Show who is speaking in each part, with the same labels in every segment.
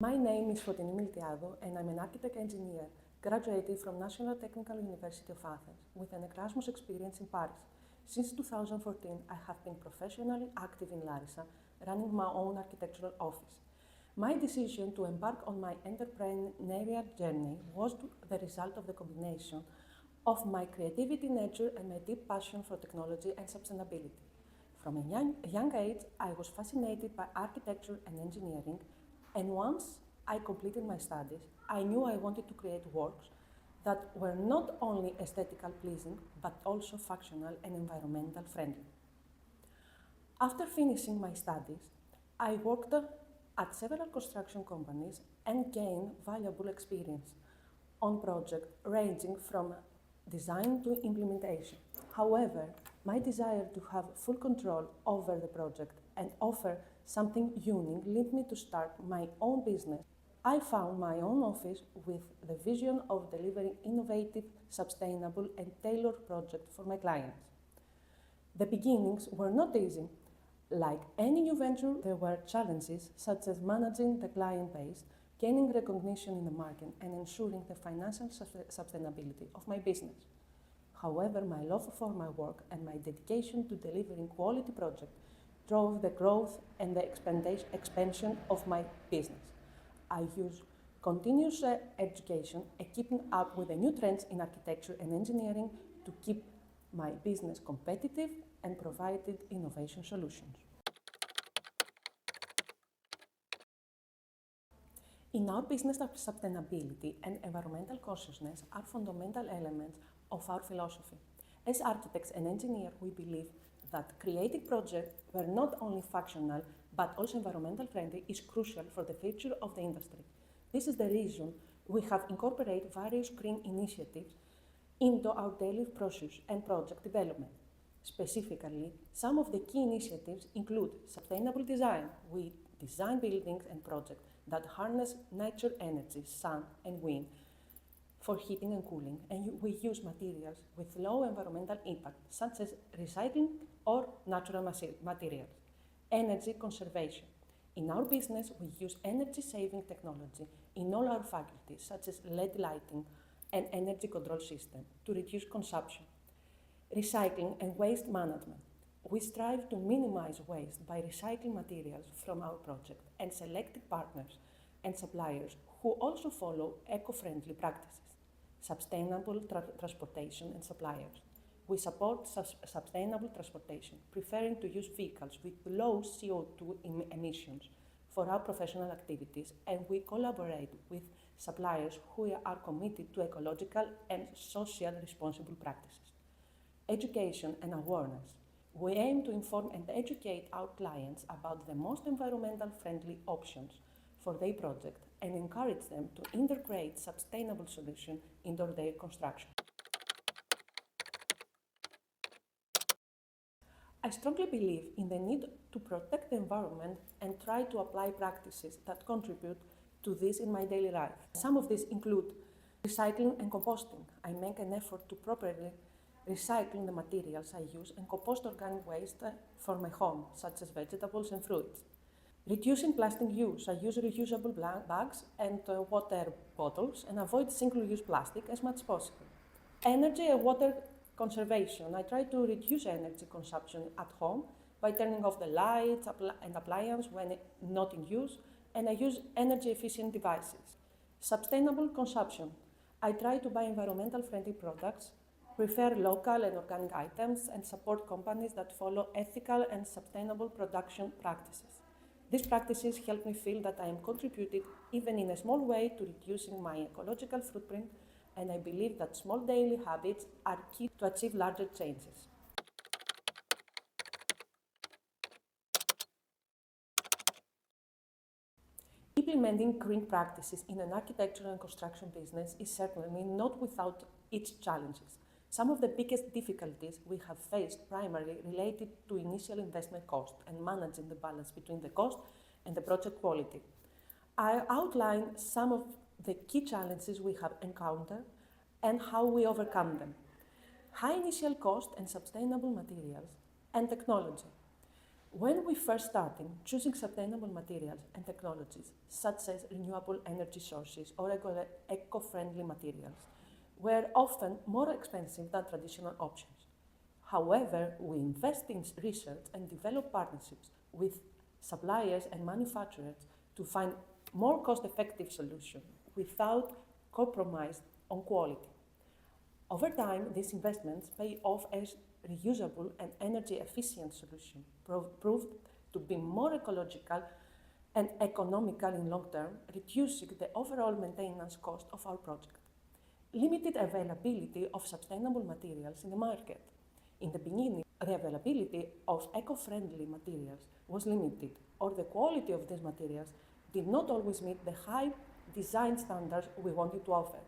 Speaker 1: My name is Foteini Miltiadou and I'm an architect engineer, graduated from National Technical University of Athens with an Erasmus experience in Paris. Since 2014, I have been professionally active in Larissa, running my own architectural office. My decision to embark on my entrepreneurial journey was the result of the combination of my creativity nature and my deep passion for technology and sustainability. From a young age, I was fascinated by architecture and engineering, and once I completed my studies, I knew I wanted to create works that were not only aesthetically pleasing, but also functional and environmental friendly. After finishing my studies, I worked at several construction companies and gained valuable experience on projects ranging from design to implementation. However, my desire to have full control over the project and offer something unique led me to start my own business. I found my own office with the vision of delivering innovative, sustainable, and tailored projects for my clients. The beginnings were not easy. Like any new venture, there were challenges such as managing the client base, gaining recognition in the market, and ensuring the financial sustainability of my business. However, my love for my work and my dedication to delivering quality projects drove the growth and the expansion of my business. I use continuous education and keeping up with the new trends in architecture and engineering to keep my business competitive and provided innovation solutions. In our business, sustainability and environmental consciousness are fundamental elements of our philosophy. As architects and engineers, we believe that creating projects were not only functional but also environmental friendly is crucial for the future of the industry. This is the reason we have incorporated various green initiatives into our daily process and project development. Specifically, some of the key initiatives include sustainable design. We design buildings and projects that harness nature energy, sun and wind, for heating and cooling, and we use materials with low environmental impact, such as recycling or natural materials. Energy conservation. In our business, we use energy-saving technology in all our faculties, such as LED lighting and energy control system, to reduce consumption. Recycling and waste management. We strive to minimize waste by recycling materials from our project and selecting partners and suppliers who also follow eco-friendly practices. Sustainable transportation and suppliers. We support sustainable transportation, preferring to use vehicles with low CO2 emissions for our professional activities, and we collaborate with suppliers who are committed to ecological and social responsible practices. Education and awareness. We aim to inform and educate our clients about the most environmental friendly options for their project and encourage them to integrate sustainable solutions into their construction. I strongly believe in the need to protect the environment and try to apply practices that contribute to this in my daily life. Some of these include recycling and composting. I make an effort to properly recycle the materials I use and compost organic waste for my home, such as vegetables and fruits. Reducing plastic use. I use reusable bags and water bottles and avoid single-use plastic as much as possible. Energy and water conservation. I try to reduce energy consumption at home by turning off the lights and appliances when not in use, and I use energy-efficient devices. Sustainable consumption. I try to buy environmental friendly products, prefer local and organic items, and support companies that follow ethical and sustainable production practices. These practices help me feel that I am contributing, even in a small way, to reducing my ecological footprint, and I believe that small daily habits are key to achieve larger changes. Implementing green practices in an architectural and construction business is certainly not without its challenges. Some of the biggest difficulties we have faced primarily related to initial investment cost and managing the balance between the cost and the project quality. I outline some of the key challenges we have encountered and how we overcome them. High initial cost and sustainable materials and technology. When we first started, choosing sustainable materials and technologies, such as renewable energy sources or eco-friendly materials, were often more expensive than traditional options. However, we invest in research and develop partnerships with suppliers and manufacturers to find more cost-effective solutions without compromise on quality. Over time, these investments pay off as reusable and energy-efficient solutions proved to be more ecological and economical in long term, reducing the overall maintenance cost of our project. Limited availability of sustainable materials in the market. In the beginning, the availability of eco-friendly materials was limited, or the quality of these materials did not always meet the high design standards we wanted to offer.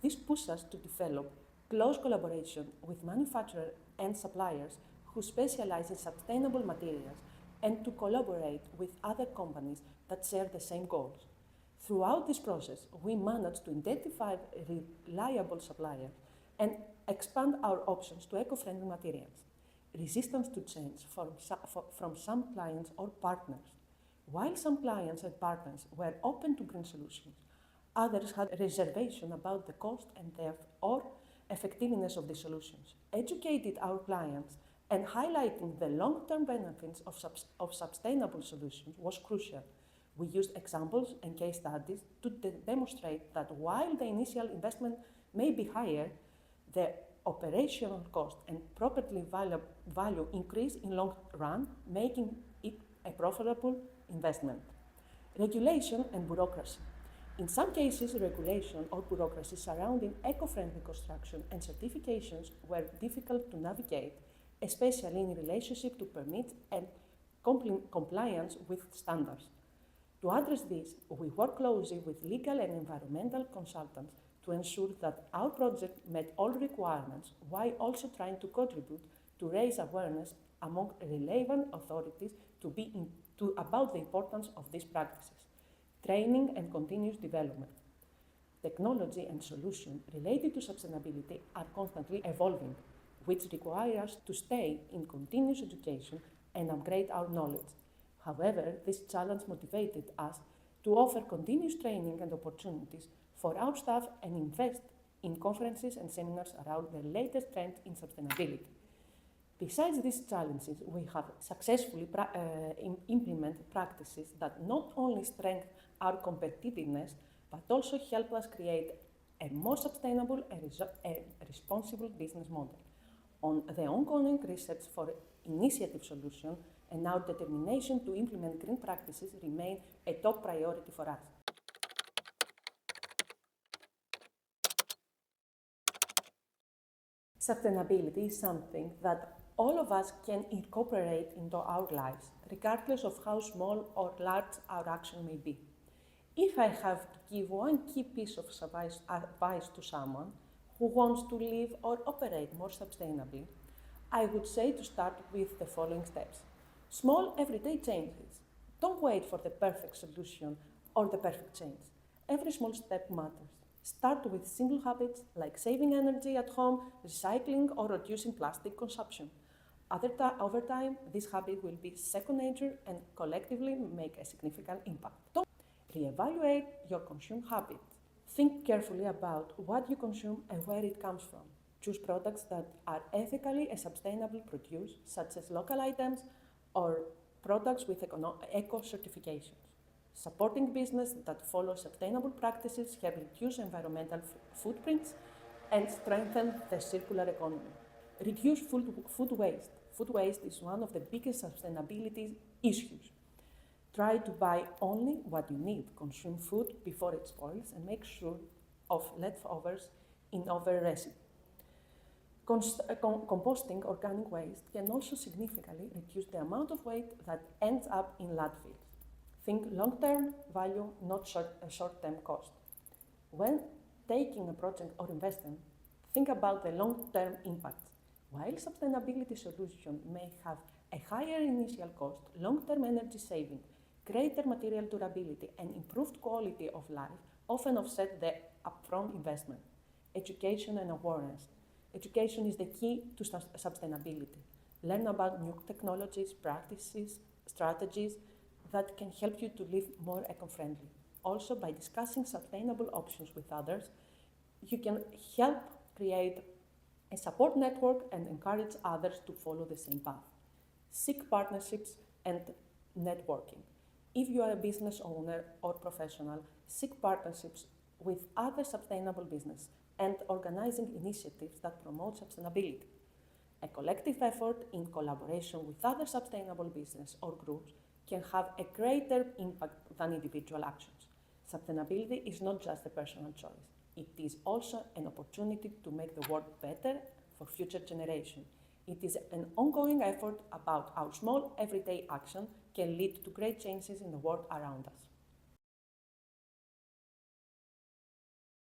Speaker 1: This pushed us to develop close collaboration with manufacturers and suppliers who specialize in sustainable materials and to collaborate with other companies that share the same goals. Throughout this process, we managed to identify reliable suppliers and expand our options to eco-friendly materials. Resistance to change from some clients or partners. While some clients and partners were open to green solutions, others had reservation about the cost and or effectiveness of the solutions. Educating our clients and highlighting the long-term benefits of sustainable solutions was crucial. We used examples and case studies to demonstrate that while the initial investment may be higher, the operational cost and property value increase in long run, making it a profitable investment. Regulation and bureaucracy. In some cases, regulation or bureaucracy surrounding eco-friendly construction and certifications were difficult to navigate, especially in relationship to permits and compliance with standards. To address this, we work closely with legal and environmental consultants to ensure that our project met all requirements while also trying to contribute to raise awareness among relevant authorities about the importance of these practices. Training and continuous development. Technology and solutions related to sustainability are constantly evolving, which require us to stay in continuous education and upgrade our knowledge. However, this challenge motivated us to offer continuous training and opportunities for our staff and invest in conferences and seminars around the latest trends in sustainability. Besides these challenges, we have successfully implemented practices that not only strengthen our competitiveness, but also help us create a more sustainable and responsible business model. On the ongoing research for initiative solutions and our determination to implement green practices remain a top priority for us. Sustainability is something that all of us can incorporate into our lives, regardless of how small or large our action may be. If I have to give one key piece of advice to someone who wants to live or operate more sustainably, I would say to start with the following steps. Small everyday changes. Don't wait for the perfect solution or the perfect change. Every small step matters. Start with simple habits like saving energy at home, recycling, or reducing plastic consumption. Over time, this habit will be second nature and collectively make a significant impact. Reevaluate your consume habits. Think carefully about what you consume and where it comes from. Choose products that are ethically and sustainably produced, such as local items or products with eco certifications. Supporting business that follow sustainable practices help reduce environmental footprints and strengthen the circular economy. Reduce food waste. Food waste is one of the biggest sustainability issues. Try to buy only what you need. Consume food before it spoils and make sure of leftovers in other recipes. Composting organic waste can also significantly reduce the amount of waste that ends up in landfills. Think long-term value, not short-term cost. When taking a project or investment, think about the long-term impacts. While sustainability solutions may have a higher initial cost, long-term energy saving, greater material durability, and improved quality of life often offset the upfront investment. Education and awareness. Education is the key to sustainability. Learn about new technologies, practices, strategies that can help you to live more eco-friendly. Also, by discussing sustainable options with others, you can help create a support network and encourage others to follow the same path. Seek partnerships and networking. If you are a business owner or professional, seek partnerships with other sustainable business and organizing initiatives that promote sustainability. A collective effort in collaboration with other sustainable business or groups can have a greater impact than individual actions. Sustainability is not just a personal choice. It is also an opportunity to make the world better for future generations. It is an ongoing effort about how small everyday action can lead to great changes in the world around us.